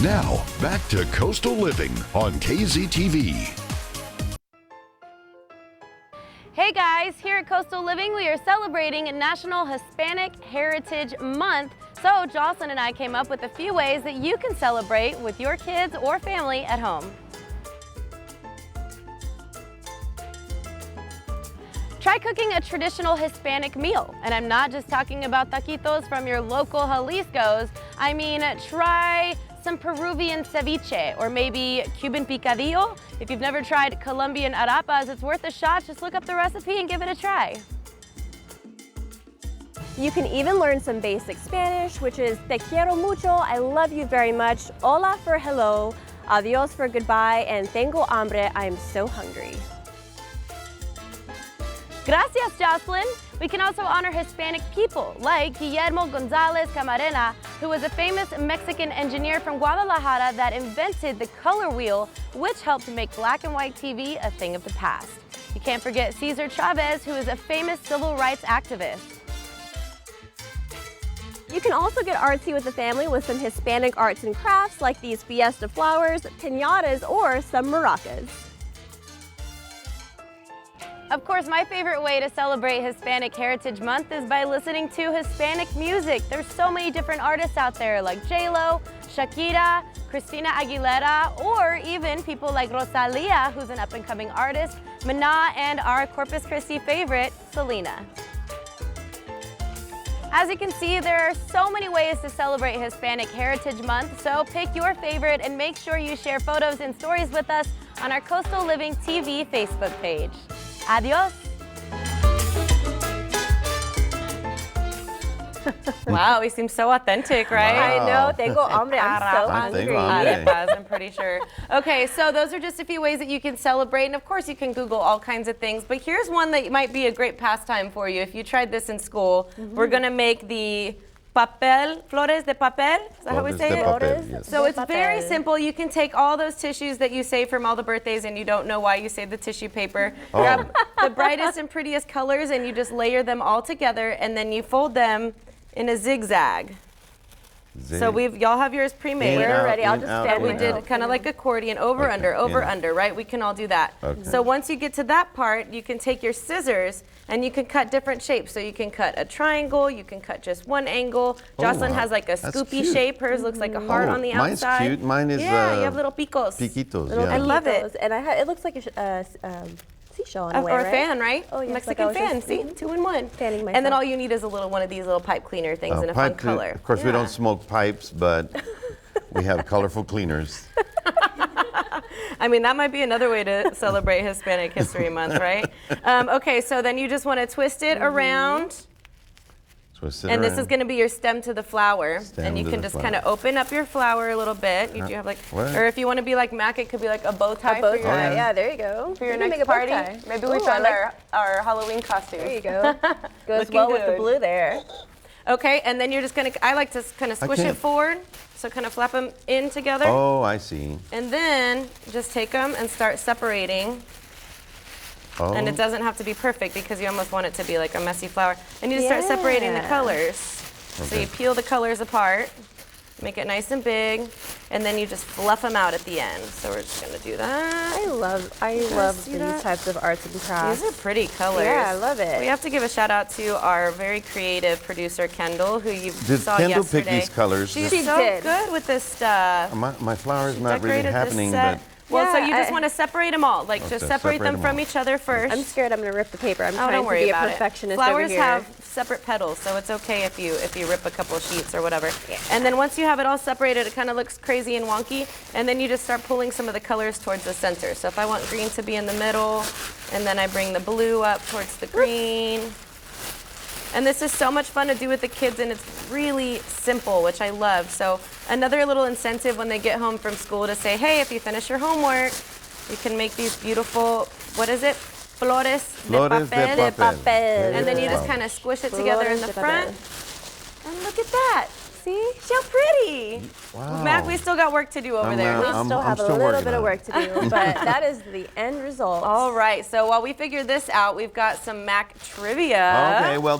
Now, back to Coastal Living on KZTV. Hey guys, here at Coastal Living, we are celebrating National Hispanic Heritage Month. So Jocelyn and I came up with a few ways that you can celebrate with your kids or family at home. Try cooking a traditional Hispanic meal. And I'm not just talking about taquitos from your local Jalisco's. I mean, try some Peruvian ceviche or maybe Cuban picadillo. If you've never tried Colombian arepas, it's worth a shot. Just look up the recipe and give it a try. You can even learn some basic Spanish, which is te quiero mucho, I love you very much, hola for hello, adios for goodbye, and tengo hambre, I am so hungry. Gracias, Jocelyn. We can also honor Hispanic people like Guillermo Gonzalez Camarena, who was a famous Mexican engineer from Guadalajara that invented the color wheel, which helped make black and white TV a thing of the past. You can't forget Cesar Chavez, who is a famous civil rights activist. You can also get artsy with the family with some Hispanic arts and crafts like these fiesta flowers, piñatas, or some maracas. Of course, my favorite way to celebrate Hispanic Heritage Month is by listening to Hispanic music. There's so many different artists out there like J-Lo, Shakira, Christina Aguilera, or even people like Rosalia, who's an up-and-coming artist, Maná, and our Corpus Christi favorite, Selena. As you can see, there are so many ways to celebrate Hispanic Heritage Month, so pick your favorite and make sure you share photos and stories with us on our Coastal Living TV Facebook page. Adios. Wow, he seems so authentic, right? Wow. I know, tengo hambre, I'm so hungry. I'm pretty sure. Okay, so those are just a few ways that you can celebrate, and of course you can Google all kinds of things, but here's one that might be a great pastime for you. If you tried this in school, we're gonna make the flores de papel, is that how we say it? Papel, yes. So it's very simple. You can take all those tissues that you save from all the birthdays and you don't know why you saved the tissue paper. Grab the brightest and prettiest colors and you just layer them all together and then you fold them in a zigzag. So y'all have yours pre-made. We're ready. I'll just stand. We did kind of like accordion, over, under, over, under, right? We can all do that. Okay. So once you get to that part, you can take your scissors and you can cut different shapes. So you can cut a triangle, you can cut just one angle. Jocelyn has like a scoopy shape. Hers looks like a heart on the outside. Mine's cute. Mine is yeah, you have little picos. Piquitos, I love it. And it looks like a seashell in a way, or a right? fan, right? Oh, yes, Mexican like fan, see? 2 in 1. Fanning myself. And then all you need is one of these little pipe cleaner things in a fun color. Of course, we don't smoke pipes, but we have colorful cleaners. I mean, that might be another way to celebrate Hispanic History Month, right? Okay, so then you just want to twist it around. And this is going to be your stem to the flower. And you can just kind of open up your flower a little bit. You do have or if you want to be like Mac, it could be like a bow tie. Yeah, there you go. For your next party. Maybe we found our Halloween costume. There you go. Goes well with the blue there. Okay, and then you're just going to, I like to kind of squish it forward. So kind of flap them in together. Oh, I see. And then just take them and start separating. Oh. And it doesn't have to be perfect because you almost want it to be like a messy flower. And you just start separating the colors. Okay. So you peel the colors apart, make it nice and big, and then you just fluff them out at the end. So we're just gonna do that. I love these types of arts and crafts. These are pretty colors. Yeah, I love it. We have to give a shout out to our very creative producer, Kendall, who you saw Kendall yesterday. pick these colors? She's so good with this stuff. My flower's not really happening, but... Well, so you just want to separate them all. Like, just separate them from each other first. I'm scared I'm going to rip the paper. I'm trying don't to worry be a about perfectionist it. over here. Flowers have separate petals, so it's okay if you rip a couple of sheets or whatever. Yeah. And then once you have it all separated, it kind of looks crazy and wonky. And then you just start pulling some of the colors towards the center. So if I want green to be in the middle, and then I bring the blue up towards the green. And this is so much fun to do with the kids, and it's really simple, which I love. So another little incentive when they get home from school to say, hey, if you finish your homework, you can make these beautiful, what is it? Flores de papel. And then you just kind of squish it together in the front. And look at that. See? So pretty. Wow. Mac, we still got work to do over there. We still have a little bit of work to do, but that is the end result. All right, so while we figure this out, we've got some Mac trivia. Okay, well, the